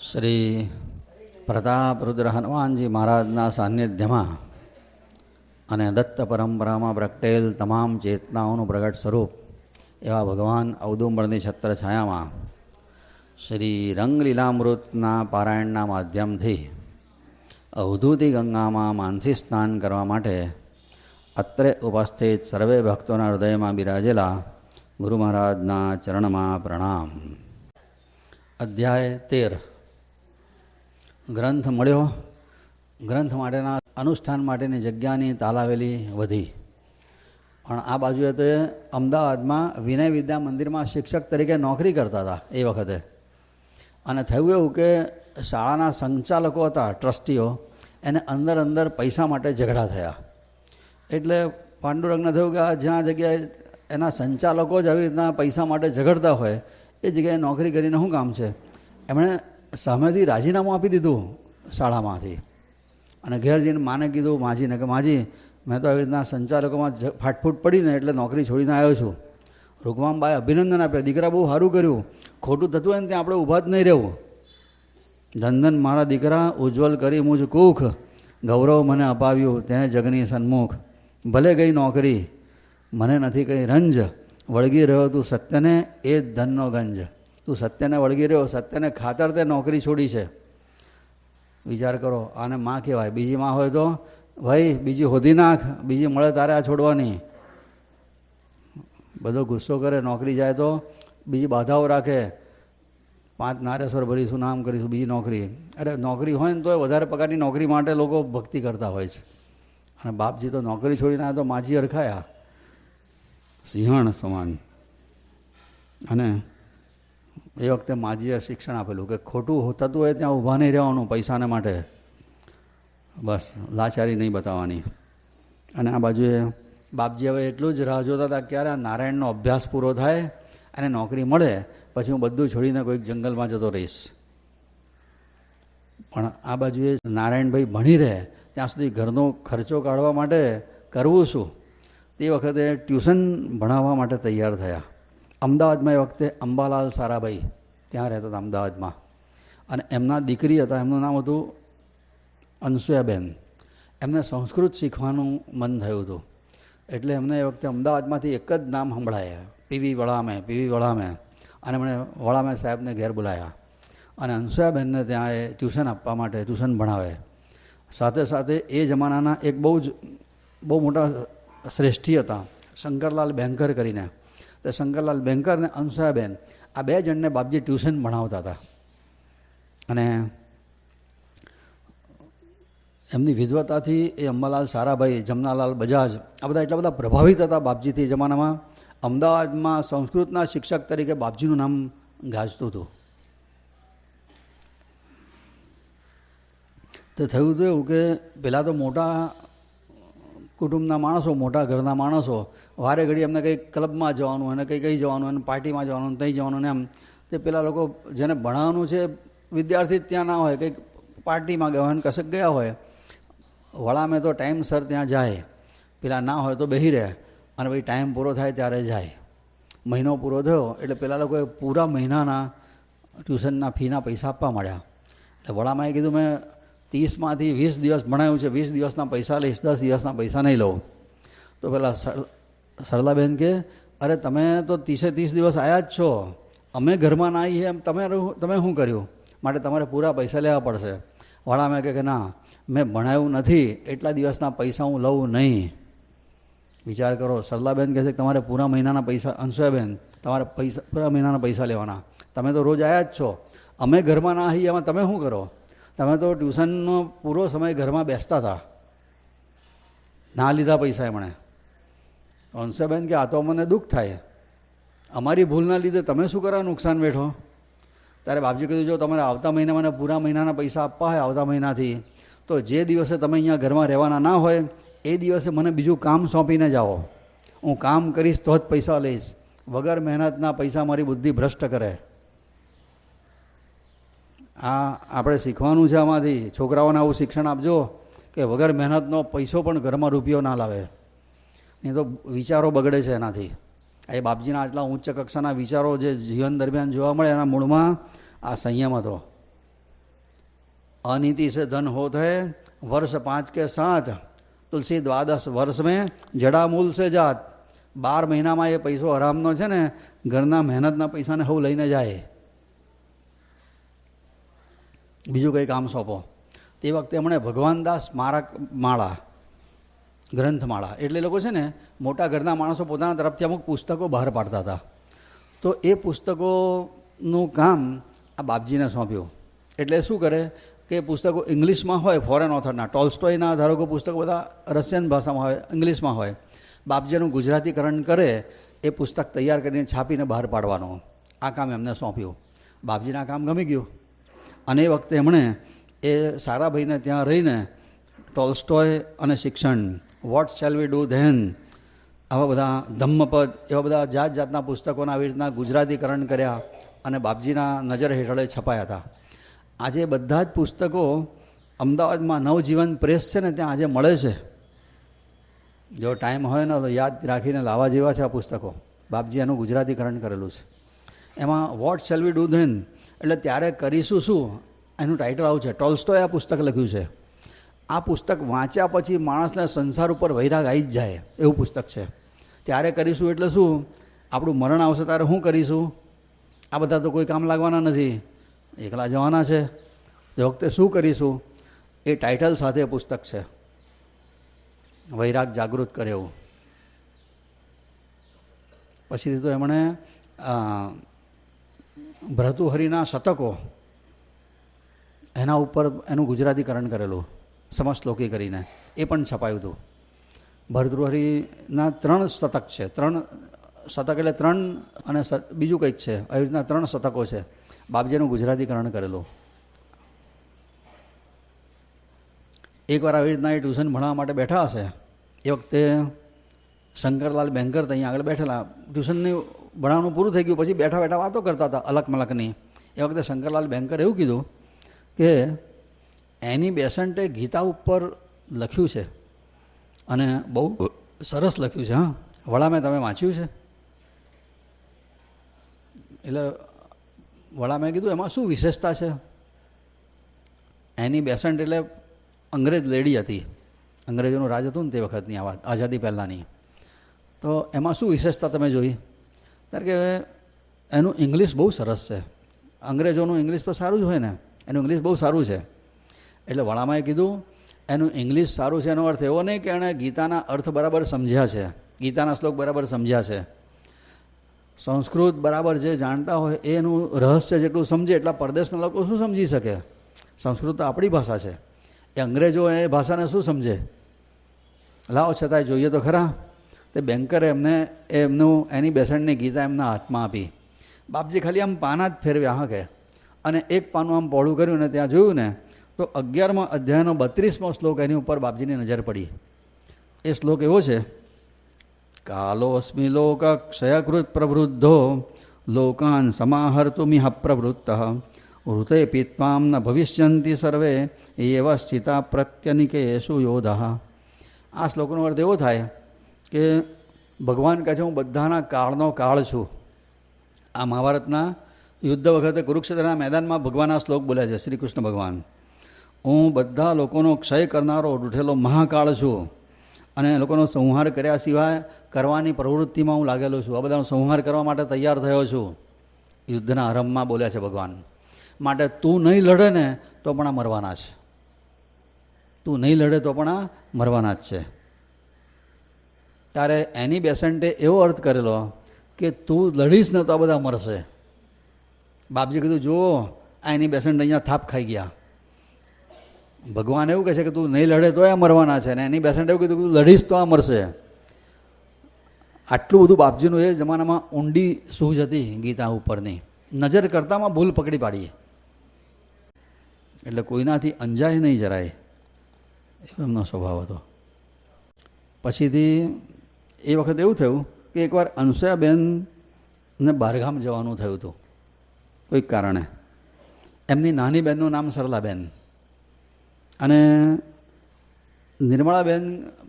શ્રી પ્રતાપરુદ્ર હનુમાનજી મહારાજના સાનિધ્યમાં અને દત્ત પરંપરામાં પ્રગટેલ તમામ ચેતનાઓનું પ્રગટ સ્વરૂપ એવા ભગવાન ઔદુંબરની છત્રછાયામાં શ્રી રંગલીલામૃતના પારાયણના માધ્યમથી અવધૂતિ ગંગામાં માનસી સ્નાન કરવા માટે અત્રે ઉપસ્થિત સર્વે ભક્તોના હૃદયમાં બિરાજેલા ગુરુ મહારાજના ચરણમાં પ્રણામ. અધ્યાય 13. ગ્રંથ મળ્યો. ગ્રંથ માટેના અનુષ્ઠાન માટેની જગ્યાની તાલાવેલી વધી. પણ આ બાજુએ તો અમદાવાદમાં વિનય વિદ્યા મંદિરમાં શિક્ષક તરીકે નોકરી કરતા હતા એ વખતે. અને થયું એવું કે શાળાના સંચાલકો હતા, ટ્રસ્ટીઓ, એને અંદર પૈસા માટે ઝઘડા થયા. એટલે પાંડુરંગને થયું કે આ જ્યાં જગ્યાએ એના સંચાલકો જ આવી રીતના પૈસા માટે ઝઘડતા હોય એ જગ્યાએ નોકરી કરીને શું કામ છે. એમણે સામેથી રાજીનામું આપી દીધું શાળામાંથી. અને ઘેર જઈને માને કીધું, માજીને, કે માજી, મેં તો આવી રીતના સંચાલકોમાં ફાટફૂટ પડીને એટલે નોકરી છોડીને આવ્યો છું. રૂકમાબાએ અભિનંદન આપ્યા, દીકરા બહુ સારું કર્યું, ખોટું થતું હોય ને ત્યાં આપણે ઊભા જ નહીં રહેવું. ધન મારા દીકરા, ઉજ્જવલ કરી મુજ કુખ, ગૌરવ મને અપાવ્યું તે જગની સન્મુખ. ભલે ગઈ નોકરી, મને નથી કંઈ રંજ, વળગી રહ્યો તું સત્યને એ જ ધનનો ગંજ. તું સત્યને વળગી રહ્યો, સત્યને ખાતર તે નોકરી છોડી છે. વિચાર કરો, આને માં કહેવાય. બીજી માં હોય તો ભાઈ બીજી હોધી નાખ, બીજી મળે તારે આ છોડવાની. બધો ગુસ્સો કરે, નોકરી જાય તો બીજી બાધાઓ રાખે. 5 નારેશ્વર ભરીશું, નામ કરીશું, બીજી નોકરી. અરે નોકરી હોય ને તો વધારે પગારની નોકરી માટે લોકો ભક્તિ કરતા હોય છે. અને બાપજી તો નોકરી છોડીને આવ્યા તો માજી અરખાયા સિંહણ સમાન. અને એ વખતે માજીએ શિક્ષણ આપેલું કે ખોટું થતું હોય ત્યાં ઊભા નહીં રહેવાનું પૈસાને માટે, બસ લાચારી નહીં બતાવવાની. અને આ બાજુએ બાપજી હવે એટલું જ રાહ જોતા હતા ક્યારે આ નારાયણનો અભ્યાસ પૂરો થાય અને નોકરી મળે, પછી હું બધું છોડીને કોઈક જંગલમાં જતો રહીશ. પણ આ બાજુએ નારાયણભાઈ ભણી રહે ત્યાં સુધી ઘરનો ખર્ચો કાઢવા માટે કરવું શું. તે વખતે ટ્યુશન ભણાવવા માટે તૈયાર થયા. અમદાવાદમાં એ વખતે અંબાલાલ સારાભાઈ ત્યાં રહેતા હતા અમદાવાદમાં. અને એમના દીકરી હતા, એમનું નામ હતું અનસુયાબેન. એમને સંસ્કૃત શીખવાનું મન થયું હતું. એટલે એમને એ વખતે અમદાવાદમાંથી એક જ નામ સંભળાય, પીવી વળામે. અને એમણે વળામે સાહેબને ઘેર બોલાયા. અને અનસુયાબેનને ત્યાં એ ટ્યુશન આપવા માટે ટ્યુશન ભણાવે. સાથે સાથે એ જમાનાના એક બહુ મોટા શ્રેષ્ઠી હતા, શંકરલાલ બેંકર કરીને. તો શંકરલાલ બેંકર ને અનસુયાબેન, આ 2 જણને બાપજી ટ્યુશન ભણાવતા હતા. અને એમની વિદ્વતાથી એ અંબાલાલ સારાભાઈ, જમનાલાલ બજાજ, આ બધા એટલા બધા પ્રભાવિત હતા બાપજીથી. જમાનામાં અમદાવાદમાં સંસ્કૃતના શિક્ષક તરીકે બાપજીનું નામ ગાજતું હતું. તો થયું હતું એવું કે પહેલાં તો મોટા કુટુંબના માણસો, મોટા ઘરના માણસો, વારે ઘડી એમને કંઈક ક્લબમાં જવાનું અને કંઈ જવાનું અને પાર્ટીમાં જવાનું, ત્યાં જવાનું ને એમ. તે પેલા લોકો જેને ભણાવવાનું છે વિદ્યાર્થી જ ત્યાં ના હોય, કંઈક પાર્ટીમાં ગયા હોય ને કશેક ગયા હોય. વળામે તો ટાઈમસર ત્યાં જાય, પેલા ના હોય તો બેસી રહે. અને પછી ટાઈમ પૂરો થાય ત્યારે જાય. મહિનો પૂરો થયો એટલે પેલા લોકોએ પૂરા મહિનાના ટ્યુશનના ફીના પૈસા આપવા માંડ્યા. એટલે વળામાએ કીધું, મેં 30માંથી 20 દિવસ ભણાવ્યું છે, 20 દિવસના પૈસા લઈશ, 10 દિવસના પૈસા નહીં લઉં. તો પેલા સરલાબેન કે, અરે તમે તો 30 દિવસ આવ્યા જ છો, અમે ઘરમાં ના આવીએ એમ તમે શું કર્યું, માટે તમારે પૂરા પૈસા લેવા પડશે. વળામે કે ના, મેં ભણાવ્યું નથી, એટલા દિવસના પૈસા હું લઉં નહીં. વિચાર કરો, સરલાબેન કહે છે કે તમારે પૂરા મહિનાના પૈસા, અનસુયાબેન તમારે પૂરા મહિનાના પૈસા લેવાના. તમે તો રોજ આવ્યા જ છો, અમે ઘરમાં ના આવીએ એમાં તમે શું કરો. તમે તો ટ્યુશનનો પૂરો સમય ઘરમાં બેસતા હતા, ના લીધા પૈસા એમણે. અનસુયાબેન કે આ તો મને દુઃખ થાય, અમારી ભૂલના લીધે તમે શું કરવા નુકસાન વેઠો. ત્યારે બાપજી કીધું, જો તમારે આવતા મહિને મને પૂરા મહિનાના પૈસા આપવા હોય આવતા મહિનાથી, તો જે દિવસે તમે અહીંયા ઘરમાં રહેવાના ના હોય એ દિવસે મને બીજું કામ સોંપીને જાઓ. હું કામ કરીશ તો જ પૈસા લઈશ, વગર મહેનતના પૈસા મારી બુદ્ધિ ભ્રષ્ટ કરે. આ આપણે શીખવાનું છે આમાંથી. છોકરાઓને આવું શિક્ષણ આપજો કે વગર મહેનતનો પૈસો પણ ઘરમાં રૂપિયો ના લાવે, નહીં તો વિચારો બગડે છે એનાથી. એ બાપજીના આટલા ઉચ્ચ કક્ષાના વિચારો જે જીવન દરમિયાન જોવા મળે એના મૂળમાં આ સંયમ હતો. अनीति से धन होत है वर्ष 5 के 7, तुलसी 12 वर्ष में जड़ामूल से जात. 12 મહિનામાં એ પૈસો હરામનો છે ને ઘરના મહેનતના પૈસાને હવ લઈને જાય. બીજું કંઈ કામ સોંપો. તે વખતે એમણે ભગવાનદાસ સ્મારક માળા, ગ્રંથમાળા, એટલે લોકો છે ને મોટા ઘરના માણસો પોતાના તરફથી અમુક પુસ્તકો બહાર પાડતા હતા. તો એ પુસ્તકોનું કામ આ બાપજીને સોંપ્યું. એટલે શું કરે કે પુસ્તકો ઇંગ્લિશમાં હોય, ફોરેન ઓથરના, ટોલ્સ્ટોયના ધારો કે પુસ્તકો બધા રશિયન ભાષામાં હોય, ઇંગ્લિશમાં હોય, બાપજીનું ગુજરાતીકરણ કરે, એ પુસ્તક તૈયાર કરીને છાપીને બહાર પાડવાનું આ કામ એમને સોંપ્યું. બાપજીને આ કામ ગમી ગયું અને એ વખતે એમણે એ સારાભાઈને ત્યાં રહીને ટોલ્સ્ટોય અને શિક્ષણ, what shall we do then, આવા બધા ધમ્મપદ, એવા બધા જાત જાતના પુસ્તકોના આવી રીતના ગુજરાતીકરણ કર્યા અને બાપજીના નજર હેઠળ છપાયા હતા. આજે બધા જ પુસ્તકો અમદાવાદમાં નવજીવન પ્રેસ છે ને ત્યાં આજે મળે છે. જો ટાઈમ હોય ને તો યાદ રાખીને લાવવા જેવા છે આ પુસ્તકો. બાપજી એનું ગુજરાતીકરણ કરેલું છે. એમાં what shall we do then એટલે ત્યારે કરીશું શું, એનું ટાઇટલ આવું છે. ટોલ્સ્ટોએ આ પુસ્તક લખ્યું છે. આ પુસ્તક વાંચ્યા પછી માણસને સંસાર ઉપર વૈરાગ આવી જ જાય એવું પુસ્તક છે. ત્યારે કરીશું એટલે શું, આપણું મરણ આવશે ત્યારે શું કરીશું, આ બધા તો કોઈ કામ લાગવાના નથી, એકલા જવાના છે, એ વખતે શું કરીશું, એ ટાઇટલ સાથે પુસ્તક છે. વૈરાગ જાગૃત કરે એવું. પછીથી તો એમણે ભર્તૃહરિના શતકો, એના ઉપર એનું ગુજરાતીકરણ કરેલું, સમશ્લોકી કરીને, એ પણ છપાયું હતું. ભર્તૃહરિના 3 શતક છે. 3 શતક એટલે 3 અને બીજું કંઈક છે, આવી રીતના 3 શતકો છે. બાપજીનું ગુજરાતીકરણ કરેલું. એકવાર આવી રીતના એ ટ્યુશન ભણવા માટે બેઠા હશે. એ વખતે શંકરલાલ બેન્કર ત્યાં આગળ બેઠેલા. ટ્યુશનની ભણવાનું પૂરું થઈ ગયું પછી બેઠા બેઠા વાતો કરતા હતા અલક મલકની. એ વખતે શંકરલાલ બેન્કર એવું કીધું કે એની બેસન્ટે ગીતા ઉપર લખ્યું છે અને બહુ સરસ લખ્યું છે. હા, વડામે તમે વાંચ્યું છે? એટલે વડામે કીધું એમાં શું વિશેષતા છે? એની બેસન્ટ એટલે અંગ્રેજ લેડી હતી, અંગ્રેજોનું રાજ હતું ને તે વખતની આ વાત, આઝાદી પહેલાંની. તો એમાં શું વિશેષતા તમે જોઈ? કારણ કે એનું ઇંગ્લિશ બહુ સરસ છે. અંગ્રેજોનું ઇંગ્લિશ તો સારું જ હોય ને, એનું ઇંગ્લિશ બહુ સારું છે. એટલે વડામાએ કીધું એનું ઇંગ્લિશ સારું છે એનો અર્થ એવો નહીં કે એણે ગીતાના અર્થ બરાબર સમજ્યા છે, ગીતાના શ્લોક બરાબર સમજ્યા છે. સંસ્કૃત બરાબર જે જાણતા હોય એનું રહસ્ય જેટલું સમજે એટલા પરદેશના લોકો શું સમજી શકે? સંસ્કૃત તો આપણી ભાષા છે, એ અંગ્રેજો એ ભાષાને શું સમજે? લાવો છતાંય જોઈએ તો ખરા. તે બેન્કરે એમનું એની બેસન્ટની ગીતા એમના હાથમાં આપી. બાપજી ખાલી આમ પાના જ ફેરવ્યા, હા કે, અને એક પાનું આમ પહોળું કર્યું ને ત્યાં જોયું ને તો 11મા અધ્યાયનો 32મો શ્લોક એની ઉપર બાપજીની નજર પડી. એ શ્લોક એવો છે, કાલોસ્મિ લોક ક્ષયકૃત પ્રવૃદ્ધો લોકાન સમાહર્તુમિહ પ્રવૃત્ત ઋતે પીત્વામ ન ભવિષ્યંતિ સર્વે એવ સ્થિતા પ્રત્યનિકેષુ યોધઃ. આ શ્લોકનો અર્થ એવો થાય કે ભગવાન કહે છે હું બધાના કાળનો કાળ છું. આ મહાભારતના યુદ્ધ વખતે કુરુક્ષેત્રના મેદાનમાં ભગવાન આ શ્લોક બોલ્યા છે, શ્રી કૃષ્ણ ભગવાન. હું બધા લોકોનો ક્ષય કરનારો રૂઠેલો મહાકાળ છું અને લોકોનો સંહાર કર્યા સિવાય કરવાની પ્રવૃત્તિમાં હું લાગેલો છું. આ બધાનો સંહાર કરવા માટે તૈયાર થયો છું. યુદ્ધના આરંભમાં બોલ્યા છે ભગવાન. માટે તું નહીં લડે ને તો પણ આ મરવાના છે, તું નહીં લડે તો પણ આ મરવાના જ છે. ત્યારે એની બેસન્ટે એવો અર્થ કરેલો કે તું લડીશ ને તો આ બધા મરશે. બાપજી કીધું જુઓ આ એની બેસન્ટ અહીંયા થાપ ખાઈ ગયા. ભગવાન એવું કહે છે કે તું નહીં લડે તો આ મરવાના છે, ને એની બેસન્ટ એવું કીધું કે તું લડીશ તો આ મરશે. આટલું બધું બાપજીનું એ જમાનામાં ઊંડી સૂઝ હતી ગીતા ઉપરની. નજર કરતામાં ભૂલ પકડી પાડીએ એટલે કોઈનાથી અંજાય નહીં જરાય, એવો એમનો સ્વભાવ હતો. પછીથી એ વખત એવું થયું કે એકવાર અંશુયાબેનને બહારગામ જવાનું થયું હતું કોઈક કારણે. એમની નાની બહેનનું નામ સરલાબેન અને નિર્મળાબેન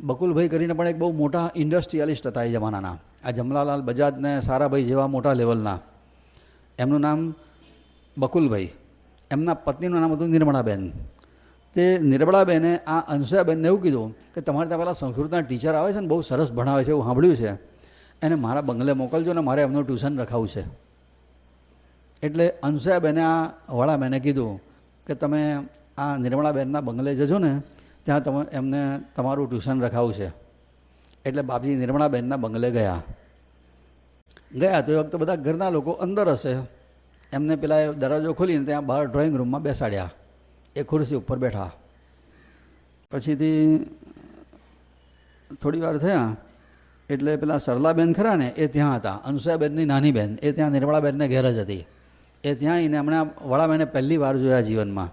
બકુલભાઈ કરીને પણ એક બહુ મોટા ઇન્ડસ્ટ્રીયલિસ્ટ હતા એ જમાનાના. આ જમલાલાલ બજાજ ને સારાભાઈ જેવા મોટા લેવલના. એમનું નામ બકુલભાઈ, એમના પત્નીનું નામ હતું નિર્મળાબેન. તે નિર્મળાબેને આ અનસૂયાબેનને એવું કીધું કે તમારે ત્યાં પેલા સંસ્કૃતના ટીચર આવે છે ને, બહુ સરસ ભણાવે છે એવું સાંભળ્યું છે, એને મારા બંગલે મોકલજો ને મારે એમનું ટ્યુશન રખાવું છે. એટલે અનસૂયાબેને આ વડાબેને કીધું કે તમે આ નિર્મળાબેનના બંગલે જજો ને, ત્યાં તમે એમને તમારું ટ્યુશન રખાવું છે. એટલે બાપજી નિર્મળાબેનના બંગલે ગયા તો એ વખતે બધા ઘરના લોકો અંદર હશે, એમને પેલા દરવાજો ખોલીને ત્યાં બહાર ડ્રોઈંગ રૂમમાં બેસાડ્યા, એ ખુરશી ઉપર બેઠા. પછીથી થોડી વાર થયા એટલે પેલા સરલાબેન ખરા ને એ ત્યાં હતા, અનસૂયાબેનની નાની બેન, એ ત્યાં નિર્મળાબેનને ઘેર જ હતી. એ ત્યાં આવીને હમણાં વડાબેને પહેલી વાર જોયા જીવનમાં.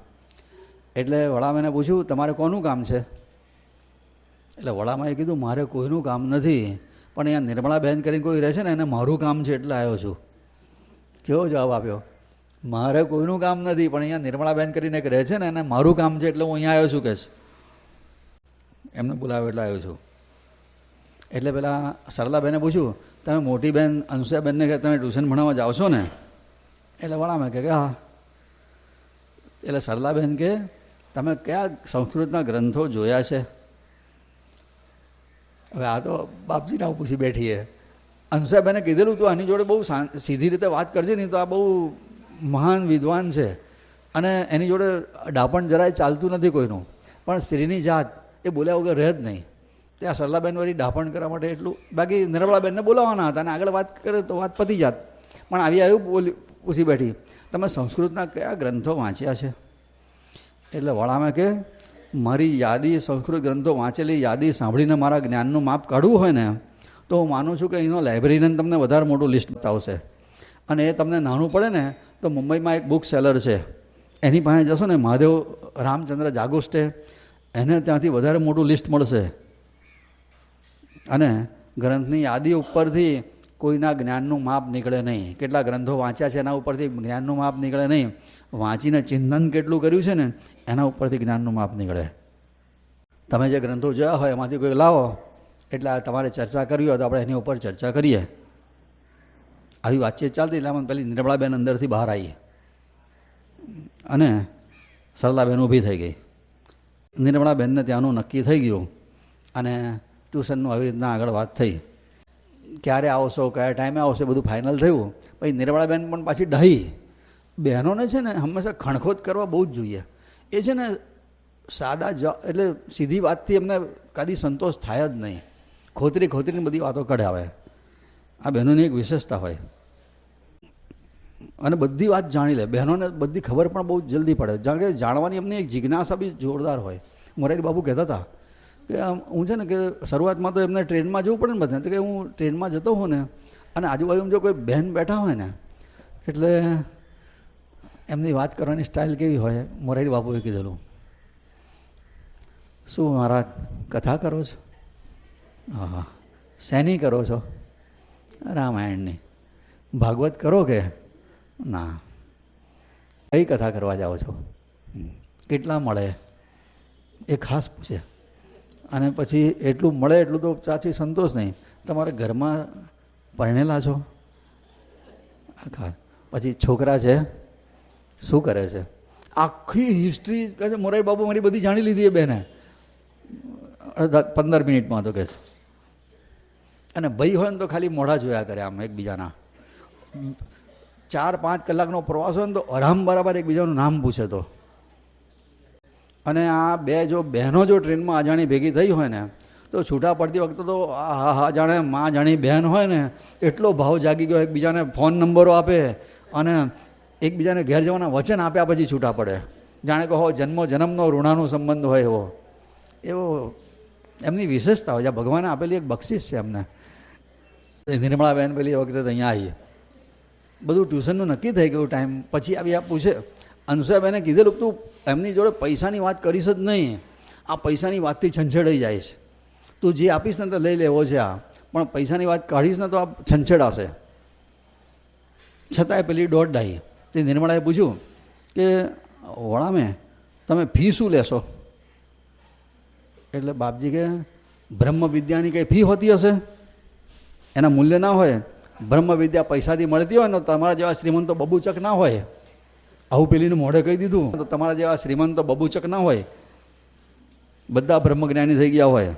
એટલે વડાબેને પૂછ્યું તમારે કોનું કામ છે? એટલે વડામાએ કીધું મારે કોઈનું કામ નથી, પણ અહીંયા નિર્મળાબેન કરીને કોઈ રહે છે ને એને મારું કામ છે એટલે આવ્યો છું. કેવો જવાબ આપ્યો? મારે કોઈનું કામ નથી, પણ અહીંયા નિર્મળાબેન કરીને એક રહે છે ને એને મારું કામ છે એટલે હું અહીંયા આવ્યો છું કે એમને બોલાવ્યો એટલે આવ્યો છું. એટલે પેલા સરલાબેને પૂછ્યું તમે મોટી બેન અનસૂયાબેનને કે તમે ટ્યુશન ભણાવવા જાઓ છો ને? એટલે વડામે કે હા. એટલે સરલાબેન કે તમે કયા સંસ્કૃતના ગ્રંથો જોયા છે? હવે આ તો બાપજીના પૂછી બેઠીએ. અનસૂયાબેને કીધેલું તું આની જોડે બહુ સીધી રીતે વાત કરજે નહીં તો આ બહુ મહાન વિદ્વાન છે અને એની જોડે ડાપણ જરાય ચાલતું નથી કોઈનું, પણ સ્ત્રીની જાત એ બોલ્યા વગર રહે જ નહીં. ત્યાં સરલાબેન વળી ડાપણ કરવા માટે એટલું, બાકી નિર્મળાબેનને બોલાવવાના હતા અને આગળ વાત કરે તો વાત પતી જાત, પણ આવ્યું પૂછી બેઠી તમે સંસ્કૃતના કયા ગ્રંથો વાંચ્યા છે? એટલે વડામે કે મારી યાદી સંસ્કૃત ગ્રંથો વાંચેલી યાદી સાંભળીને મારા જ્ઞાનનું માપ કાઢવું હોય ને તો હું માનું છું કે એનો લાઇબ્રેરીને તમને વધારે મોટું લિસ્ટ બતાવશે. અને એ તમને નાનું પડે ને તો મુંબઈમાં એક બુક સેલર છે, એની પાસે જશો ને મહાદેવ રામચંદ્ર જાગુસ્ટે, એને ત્યાંથી વધારે મોટું લિસ્ટ મળશે. અને ગ્રંથની યાદી ઉપરથી કોઈના જ્ઞાનનું માપ નીકળે નહીં. કેટલા ગ્રંથો વાંચ્યા છે એના ઉપરથી જ્ઞાનનું માપ નીકળે નહીં. વાંચીને ચિંતન કેટલું કર્યું છે ને એના ઉપરથી જ્ઞાનનું માપ નીકળે. તમે જે ગ્રંથો જોયા હોય એમાંથી કોઈ લાવો એટલે તમારે ચર્ચા કરવી હોય તો આપણે એની ઉપર ચર્ચા કરીએ. આવી વાતચીત ચાલતી એટલે આમાં પેલી નિર્મળાબેન અંદરથી બહાર આવી અને સરલાબેન ઊભી થઈ ગઈ. નિર્મળાબેનને ત્યાંનું નક્કી થઈ ગયું અને ટ્યુશનનું આવી રીતના આગળ વાત થઈ. ક્યારે આવશો, કયા ટાઈમે આવશે, બધું ફાઇનલ થયું. પછી નિર્મળાબેન પણ પાછી ડહી. બહેનોને છે ને હંમેશા ખણખોદ કરવા બહુ જ જોઈએ. એ છે ને સાદા એટલે સીધી વાતથી એમને કદી સંતોષ થાય જ નહીં. ખોતરીને બધી વાતો કઢાવે. આ બહેનોની એક વિશેષતા હોય અને બધી વાત જાણી લે. બહેનોને બધી ખબર પણ બહુ જલ્દી પડે, જાણ કે જાણવાની એમની એક જિજ્ઞાસા બી જોરદાર હોય. મોરારી બાપુ કહેતા હતા કે હું છે ને કે શરૂઆતમાં તો એમને ટ્રેનમાં જવું પડે ને બધા, તો કે હું ટ્રેનમાં જતો હોઉં ને અને આજુબાજુમાં જો કોઈ બહેન બેઠા હોય ને એટલે એમની વાત કરવાની સ્ટાઇલ કેવી હોય, મોરારી બાપુએ કીધેલું. શું મહારાજ કથા કરો છો? હા. શેની કરો છો? રામાયણની. ભાગવત કરો કે ના? કઈ કથા કરવા જાઓ છો? કેટલા મળે એ ખાસ પૂછે. અને પછી એટલું મળે એટલું તો ચાચી સંતોષ નહીં. તમારા ઘરમાં પરણેલા છો? ખાસ. પછી છોકરા છે, શું કરે છે? આખી હિસ્ટ્રી કહે છે મોરારી બાબુ મારી બધી જાણી લીધી એ બેને 15 મિનિટમાં તો કહે છે. અને ભાઈ હોય ને તો ખાલી મોઢા જોયા કરે આમ એકબીજાના. 4-5 કલાકનો પ્રવાસ હોય ને તો આરામ બરાબર એકબીજાનું નામ પૂછે તો. અને આ બે જો બહેનો જો ટ્રેનમાં અજાણી ભેગી થઈ હોય ને તો છૂટા પડતી વખતે તો હા જાણે માં જાણી બહેન હોય ને એટલો ભાવ જાગી ગયો, એકબીજાને ફોન નંબરો આપે અને એકબીજાને ઘેર જવાના વચન આપ્યા પછી છૂટા પડે. જાણે કે હો જન્મનો ઋણાનો સંબંધ હોય એવો એમની વિશેષતા હોય. જ્યાં ભગવાને આપેલી એક બક્ષિસ છે એમને. નિર્મળાબેન પેલી વખતે અહીંયા આવી, બધું ટ્યુશનનું નક્કી થઈ ગયું ટાઈમ. પછી આવી આ પૂછે અનસૂયાબેને કીધેલું તું એમની જોડે પૈસાની વાત કરીશ જ નહીં, આ પૈસાની વાતથી છંછેડાઈ જાય છે. તું જે આપીશ ને તો લઈ લેવો છે આ, પણ પૈસાની વાત કાઢીશ ને તો આ છંછેડાશે. છતાંય પેલી દોઢ ડાઈ. તે નિર્મળાએ પૂછ્યું કે વડામે તમે ફી શું લેશો? એટલે બાપજી કે બ્રહ્મ વિદ્યાની કંઈ ફી હોતી હશે? એના મૂલ્ય ના હોય. બ્રહ્મ વિદ્યા પૈસાથી મળતી હોય ને તમારા જેવા શ્રીમંતો બબુચક ના હોય. આવું પેલીને મોઢે કહી દીધું તો તમારા જેવા શ્રીમંતો બબુચક ના હોય બધા બ્રહ્મજ્ઞાની થઈ ગયા હોય,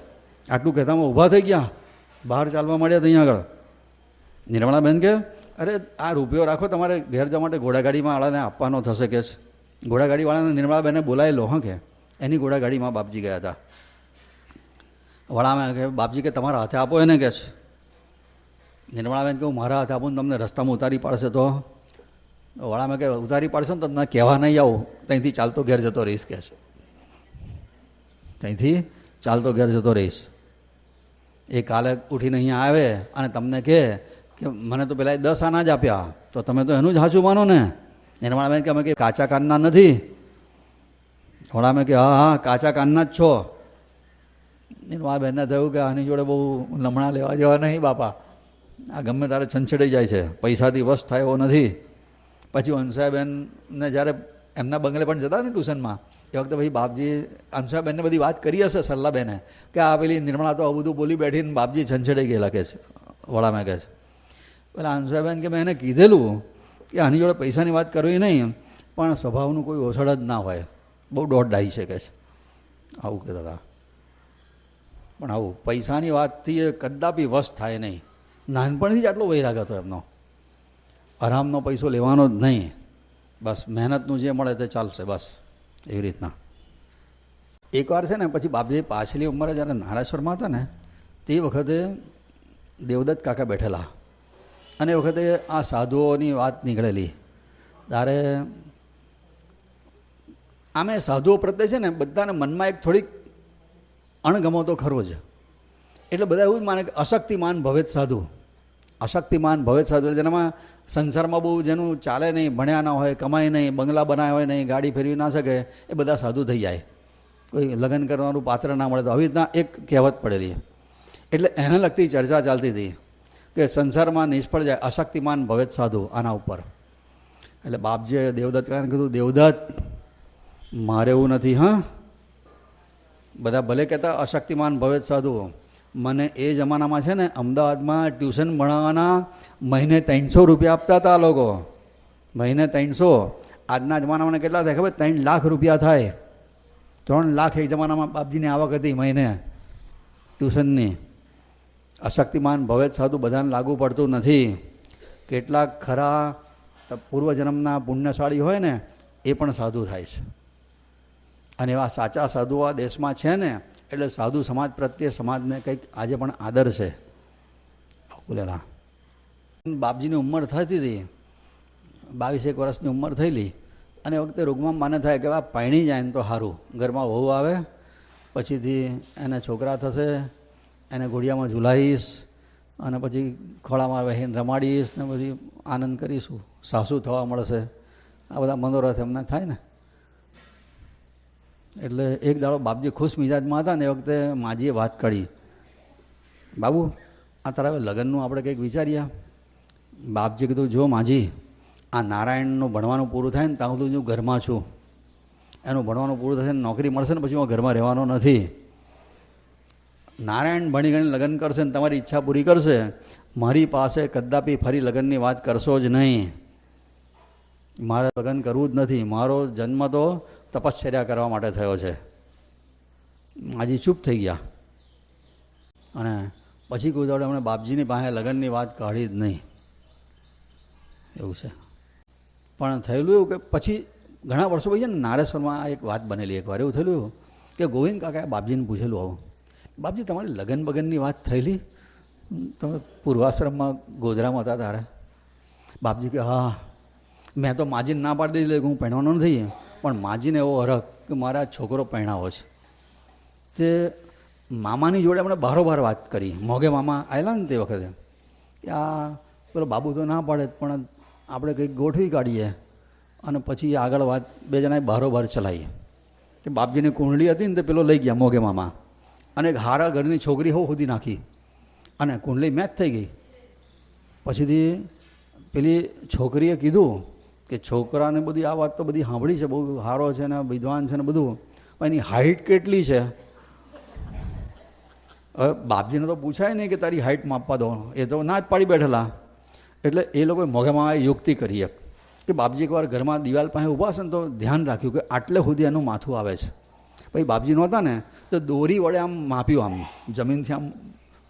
આટલું કહેતામાં ઊભા થઈ ગયા, બહાર ચાલવા માંડ્યા ત્યાં આગળ. નિર્મળાબેન કે અરે આ રૂપિયો રાખો, તમારે ઘેર જવા માટે ઘોડાગાડીમાં વાળાને આપવાનો થશે કે છે. ઘોડાગાડીવાળાને નિર્મળાબેને બોલાયેલો, હા કે એની ઘોડાગાડીમાં બાપજી ગયા હતા. વડામાં કે બાપજી કે તમારા હાથે આપો એને કે છે. નિર્મળાબેન કે હું મારા હાથે આપું ને તમને રસ્તામાં ઉતારી પાડશે તો? વડામાં કે ઉતારી પાડશે ને તો તમને કહેવા નહીં આવું, ત્યાંથી ચાલતો ઘેર જતો રહીશ કે છે. ત્યાંથી ચાલતો ઘેર જતો રહીશ. એ કાલે ઉઠીને અહીંયા આવે અને તમને કહે કે મને તો પેલા 10 આના જ આપ્યા, તો તમે તો એનું જ સાચું માનો ને. નિર્મળાબેન કે અમે કે કાચા કાનના નથી. વડામાં કે હા હા કાચા કાનના જ છો. નિર્મળાબેનને થયું કે આની જોડે બહુ લમણા લેવા જેવા નહીં બાપા, આ ગમે તારે છંછેડાઈ જાય છે, પૈસાથી વશ થાય એવો નથી. પછી હંસાબેનને જ્યારે એમના બંગલે પણ જતા ને ટ્યુશનમાં, એ વખતે ભાઈ બાપજી હંસાબેનને બધી વાત કરી હશે સરલાબેને કે આ પેલી નિર્મળા તો આવું બધું બોલી બેઠીને બાપજી છંછેડાઈ ગયેલા કે છે. વડામાં કહે છે પેલા હંસાબેન કે મેં એને કીધેલું કે આની જોડે પૈસાની વાત કરવી નહીં, પણ સ્વભાવનું કોઈ ઓછળ જ ના હોય, બહુ દોઢ ડાહી છે કે છે. આવું કહેતા હતા. પણ આવું પૈસાની વાતથી એ કદાપી વશ થાય નહીં. નાનપણથી જ આટલો વૈરાગ હતો એમનો, આરામનો પૈસો લેવાનો જ નહીં, બસ મહેનતનું જે મળે તે ચાલશે, બસ એવી રીતના. એકવાર છે ને પછી બાપજી પાછલી ઉંમરે જ્યારે નારાયણેશ્વરમાં હતા ને તે વખતે દેવદત્ત કાકા બેઠેલા, અને એ વખતે આ સાધુઓની વાત નીકળેલી. ત્યારે આમે સાધુઓ પ્રત્યે છે ને બધાને મનમાં એક થોડીક અણગમો તો ખરો જ. એટલે બધા એવું જ માને કે અશક્તિમાન ભવેત સાધુ, અશક્તિમાન ભવેત સાધુ, જેનામાં સંસારમાં બહુ જેનું ચાલે નહીં, ભણ્યા ના હોય, કમાય નહીં, બંગલા બનાવ્યા હોય નહીં, ગાડી ફેરવી ના શકે, એ બધા સાધુ થઈ જાય. કોઈ લગ્ન કરવાનું પાત્ર ના મળે તો આવી રીતના એક કહેવત પડેલી. એટલે એને લગતી ચર્ચા ચાલતી હતી કે સંસારમાં નિષ્ફળ જાય અશક્તિમાન ભવેત સાધુ આના ઉપર. એટલે બાપજીએ દેવદત્ત કાકાને કીધું, દેવદત્ત મારે એવું નથી. હા, બધા ભલે કહેતા અશક્તિમાન ભવેત સાધુ, મને એ જમાનામાં છે ને અમદાવાદમાં ટ્યુશન ભણાવવાના મહિને 300 રૂપિયા આપતા હતા લોકો, મહિને 300. આજના જમાનામાં કેટલા થાય ખબર? 3 લાખ રૂપિયા થાય. 3 લાખ એક જમાનામાં બાપજીની આવક હતી મહિને ટ્યુશનની. અશક્તિમાન ભવેત સાધુ બધાને લાગુ પડતું નથી. કેટલાક ખરા પૂર્વજન્મના પુણ્યશાળી હોય ને એ પણ સાધુ થાય છે. અને એવા સાચા સાધુ આ દેશમાં છે ને, એટલે સાધુ સમાજ પ્રત્યે સમાજને કંઈક આજે પણ આદર છે. બોલેલા બાપજીની ઉંમર થતી હતી, 22 વર્ષની ઉંમર થયેલી, અને એ વખતે રોગમાં માને થાય કે આ પાણી જાય ને તો સારું, ઘરમાં વહુ આવે પછીથી એને છોકરા થશે, એને ઘોડિયામાં ઝુલાવીશ અને પછી ખોળામાં વહીને રમાડીશ ને પછી આનંદ કરીશું, સાસુ થવા મળશે. આ બધા મનોરથ એમને થાય ને. એટલે એક દાડો બાપજી ખુશ મિજાજમાં હતા ને એ વખતે માજીએ વાત કરી, બાબુ આ તારા લગ્નનું આપણે કંઈક વિચારીએ. બાપજી કીધું, જો માજી, આ નારાયણનું ભણવાનું પૂરું થાય ને ત્યાં સુધી હું ઘરમાં છું, એનું ભણવાનું પૂરું થશે ને નોકરી મળશે ને પછી હું ઘરમાં રહેવાનો નથી. નારાયણ ભણી ગણી લગ્ન કરશે ને તમારી ઈચ્છા પૂરી કરશે, મારી પાસે કદાપી ફરી લગ્નની વાત કરશો જ નહીં. મારે લગ્ન કરવું જ નથી, મારો જન્મ તો તપશ્ચર્યા કરવા માટે થયો છે. માજી ચૂપ થઈ ગયા અને પછી કોઈ દાડે અમને બાપજીની પાસે લગ્નની વાત કાઢી જ નહીં. એવું છે. પણ થયેલું એવું કે પછી ઘણા વર્ષો પછી ને નારેશ્વરમાં એક વાત બનેલી. એકવાર એવું થયેલું કે ગોવિંદ કાકાએ બાપજીને પૂછેલું, આવું બાપજી તમારી લગ્ન બગનની વાત થયેલી, તમે પૂર્વાશ્રમમાં ગોધરામાં હતા તારે? બાપજી કે હા, મેં તો માજીને ના પાડી દીધી કે હું પહેણવાનો નથી, પણ માજીને એવો હરખ કે મારા છોકરો પહેણાવો છે. તે મામાની જોડે આપણે બારોબાર વાત કરી, મોગે મામા આવેલા ને તે વખતે, કે આ પેલો બાબુ તો ના પાડે પણ આપણે કંઈક ગોઠવી કાઢીએ અને પછી આગળ વાત બે જણાએ બારોબાર ચલાવીએ. કે બાપજીની કુંડળી હતી ને તે પેલો લઈ ગયા મોગે મામા, અને એક હારા ઘરની છોકરી હો સુધી નાખી અને કુંડળી મેચ થઈ ગઈ. પછીથી પેલી છોકરીએ કીધું કે છોકરાને બધી આ વાત તો બધી સાંભળી છે, બહુ સારો છે ને વિદ્વાન છે ને બધું, પણ એની હાઇટ કેટલી છે? હવે બાપજીને તો પૂછાય નહીં કે તારી હાઇટ માપવા દો, એ તો ના જ પાડી બેઠેલા. એટલે એ લોકોએ મોઘામાં યુક્તિ કરી કે બાપજી એકવાર ઘરમાં દિવાલ પાસે ઊભા હશે ને તો ધ્યાન રાખ્યું કે આટલે સુધી એનું માથું આવે છે, પછી બાપજી નહોતા ને તો દોરી વડે આમ માપ્યું, આમ જમીનથી આમ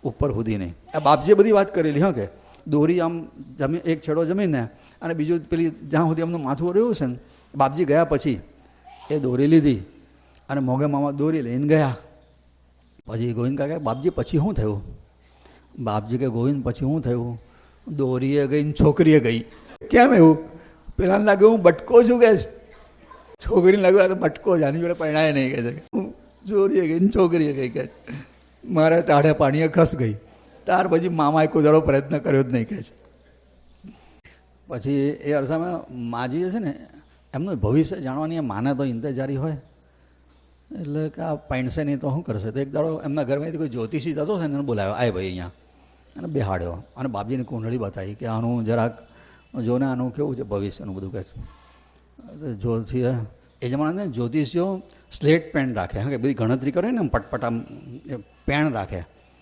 ઉપર સુધી નહીં. આ બાપજીએ બધી વાત કરેલી હા, કે દોરી આમ જમીન એક છેડો જમીનને અને બીજું પેલી જ્યાં સુધી એમનું માથું રહ્યું છે ને, બાપજી ગયા પછી એ દોરી લીધી અને મોગે મામા દોરી લઈને ગયા. પછી ગોવિંદ કાકા બાપજી પછી શું થયું? બાપજી કે ગોવિંદ પછી શું થયું? દોરીએ ગઈ ને છોકરીએ ગઈ. કેમ એવું? પેલાને લાગ્યું હું બટકો છું કે છોકરીને લાગ્યું આ તો બટકો જ, આની જોડે પરણાય નહીં કહે છે. હું દોરીએ ગઈ ને છોકરીએ ગઈ કે મારે તાળે પાણીએ ખસ ગઈ. ત્યાર પછી મામાએ કોઈ દાડો પ્રયત્ન કર્યો જ નહીં કહે છે. પછી એ અરસામાં માજી છે ને એમનું ભવિષ્ય જાણવાની એ માને તો ઇંતજારી હોય, એટલે કે આ પૈણસે નહીં તો શું કરશે. તો એક દાડો એમના ઘરમાંથી કોઈ જ્યોતિષી જતો છે ને એને બોલાવ્યો, આય ભાઈ અહીંયા, અને બેહાડ્યો અને બાપજીની કુંડળી બતાવી કે આનું જરાક જોને આનું કેવું છે ભવિષ્યનું બધું કહે છે. જ્યોતિષ એ જમાનાને જ્યોતિષીઓ સ્લેટ પેન રાખે, હા, કે બધી ગણતરી કરે ને પટપટ આમ પેન રાખે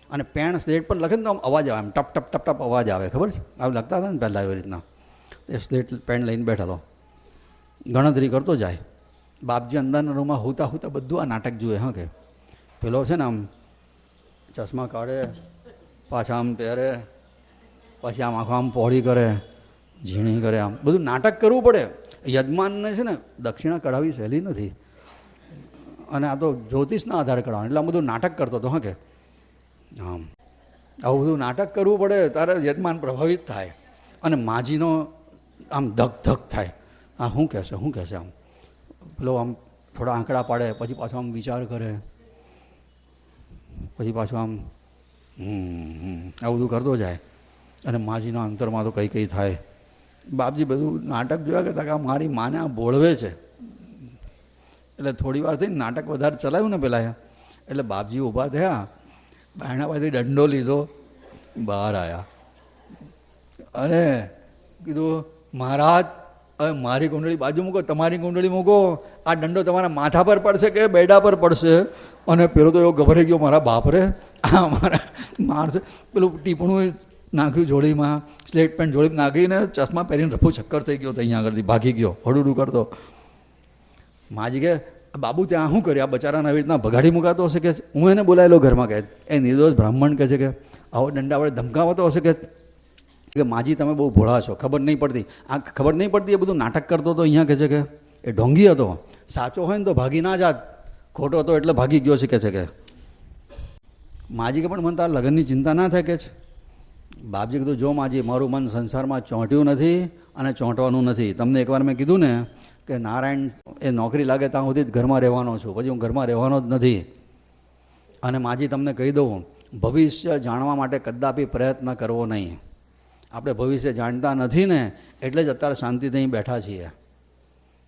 અને પેન સ્લેટ પર લખે ને તો આમ અવાજ આવે, આમ ટપ ટપ ટપ ટપ અવાજ આવે, ખબર છે? આવું લખતા હતા ને પહેલાં એવી રીતના. એ સ્લેટ પેન લઈને બેઠેલો ગણતરી કરતો જાય. બાપજી અંદરના રૂમમાં હોતા હોતા બધું આ નાટક જુએ. હા, કે પેલો છે ને આમ ચશ્મા કાઢે, પાછા આમ પહેરે, પછી આમ આંખો આમ પહોળી કરે, ઝીણી કરે, આમ બધું નાટક કરવું પડે. યજમાનને છે ને દક્ષિણા કઢાવી સહેલી નથી, અને આ તો જ્યોતિષના આધારે કઢાવવાનું, એટલે આમ બધું નાટક કરતો હતો. હા, કે આમ આવું બધું નાટક કરવું પડે તારે યજમાન પ્રભાવિત થાય અને માજીનો આમ ધક ધક થાય. હા, શું કહેશે શું કહેશે, આમ પેલો આમ થોડા આંકડા પાડે, પછી પાછો આમ વિચાર કરે, પછી પાછું આમ આવું બધું કરતો જાય અને માજીના અંતરમાં તો કંઈ થાય. બાપજી બધું નાટક જોયા કરતા કે મારી માને આ બોળવે છે. એટલે થોડી વાર થઈને નાટક વધારે ચલાવ્યું ને પેલા, એટલે બાપજી ઊભા થયા, બાયણામાંથી દંડો લીધો, બહાર આવ્યા અને કીધું મહારાજ હવે મારી કુંડળી બાજુ મૂકો, તમારી કુંડળી મૂકો, આ દંડો તમારા માથા પર પડશે કે બેડા પર પડશે? અને પેલો તો એવો ગભરાઈ ગયો, મારા બાપરે આ મારા મારશે. પેલું ટીપણું નાખ્યું જોડીમાં, સ્લેટ પેન્ટ જોડીમાં નાખીને ચશ્મા પહેરીને રફુ ચક્કર થઈ ગયો, અહીંયા આગળથી ભાગી ગયો હડુડું કરતો. માજી કે બાબુ ત્યાં શું કર્યું? આ બચારાને આવી રીતના ભગાડી મુકાતો હશે કે? હું એને બોલાયેલો ઘરમાં કહે, એ નિર્દોષ બ્રાહ્મણ કહે છે કે આવો દંડા વડે ધમકાવતો હશે કે માજી તમે બહુ ભોળા છો, ખબર નહીં પડતી. આ ખબર નહીં પડતી એ બધું નાટક કરતો હતો. અહીંયા કહે છે કે એ ઢોંગી હતો, સાચો હોય ને તો ભાગી ના જાત, ખોટો હતો એટલે ભાગી ગયો છે કે છે કે. માજી કે પણ મને તારા લગ્નની ચિંતા ના થાય કે છે. બાપજી કીધું જો માજી, મારું મન સંસારમાં ચોંટ્યું નથી અને ચોંટવાનું નથી. તમને એકવાર મેં કીધું ને કે નારાયણ એ નોકરી લાગે ત્યાં સુધી જ ઘરમાં રહેવાનો છું, પછી હું ઘરમાં રહેવાનો જ નથી. અને માજી તમને કહી દઉં, ભવિષ્ય જાણવા માટે કદાપી પ્રયત્ન કરવો નહીં. આપણે ભવિષ્ય જાણતા નથી ને એટલે જ અત્યારે શાંતિથી અહીં બેઠા છીએ.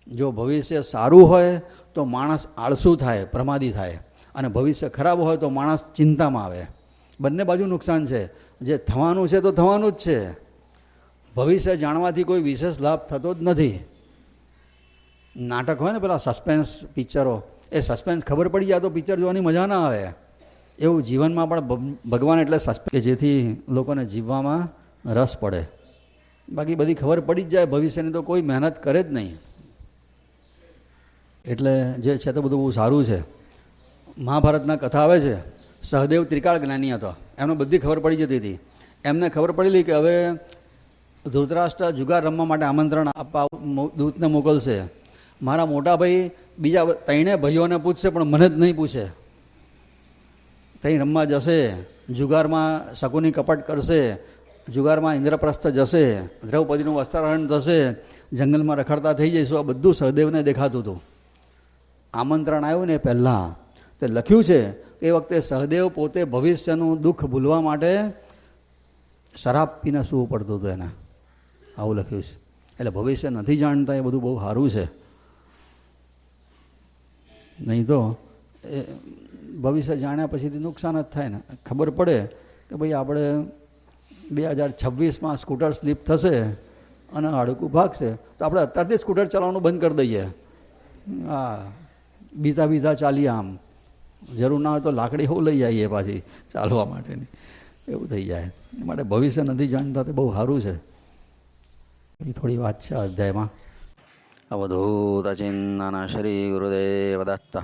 જો ભવિષ્ય સારું હોય તો માણસ આળસુ થાય, પ્રમાદી થાય, અને ભવિષ્ય ખરાબ હોય તો માણસ ચિંતામાં આવે. બંને બાજુ નુકસાન છે. જે થવાનું છે તો થવાનું જ છે. ભવિષ્ય જાણવાથી કોઈ વિશેષ લાભ થતો જ નથી. નાટક હોય ને પેલા સસ્પેન્સ પિક્ચરો, એ સસ્પેન્સ ખબર પડી જાય તો પિક્ચર જોવાની મજા ના આવે. એવું જીવનમાં પણ ભગવાન એટલે સસ્પેન્સ, કે જેથી લોકોને જીવવામાં રસ પડે. બાકી બધી ખબર પડી જ જાય ભવિષ્યની તો કોઈ મહેનત કરે જ નહીં. એટલે જે છે તો બધું બહુ સારું છે. મહાભારતના કથા આવે છે, સહદેવ ત્રિકાળ જ્ઞાની હતો, એમને બધી ખબર પડી જતી હતી. એમને ખબર પડેલી કે હવે ધૃતરાષ્ટ્ર જુગાર રમવા માટે આમંત્રણ આપવા દૂતને મોકલશે. મારા મોટા ભાઈ બીજા ત્રણે ભાઈઓને પૂછશે પણ મને જ નહીં પૂછે. ત્યાં રમવા જશે, જુગારમાં શકુની કપટ કરશે, જુગારમાં ઇન્દ્રપ્રસ્થ જશે, દ્રૌપદીનું વસ્ત્રાહરણ થશે, જંગલમાં રખડતા થઈ જઈશું. આ બધું સહદેવને દેખાતું હતું. આમંત્રણ આવ્યું ને પહેલાં તે લખ્યું છે એ વખતે સહદેવ પોતે ભવિષ્યનું દુઃખ ભૂલવા માટે શરાબ પીને સૂવું પડતું હતું એને, આવું લખ્યું છે. એટલે ભવિષ્ય નથી જાણતા એ બધું બહુ સારું છે. નહીં તો એ ભવિષ્ય જાણ્યા પછીથી નુકસાન જ થાય ને. ખબર પડે કે ભાઈ આપણે 2026માં સ્કૂટર સ્લીપ થશે અને હાડકું ભાગશે તો આપણે અત્યારથી સ્કૂટર ચલાવવાનું બંધ કરી દઈએ. હા, બીતા ચાલીએ, આમ જરૂર ના હોય તો લાકડી હું લઈ આવીએ પાછી ચાલવા માટેની, એવું થઈ જાય. એ માટે ભવિષ્ય નથી જાણતા તે બહુ સારું છે. એ થોડી વાત છે અધ્યાયમાં. અવધૂત ચિંતન શ્રી ગુરુદેવ દત્ત.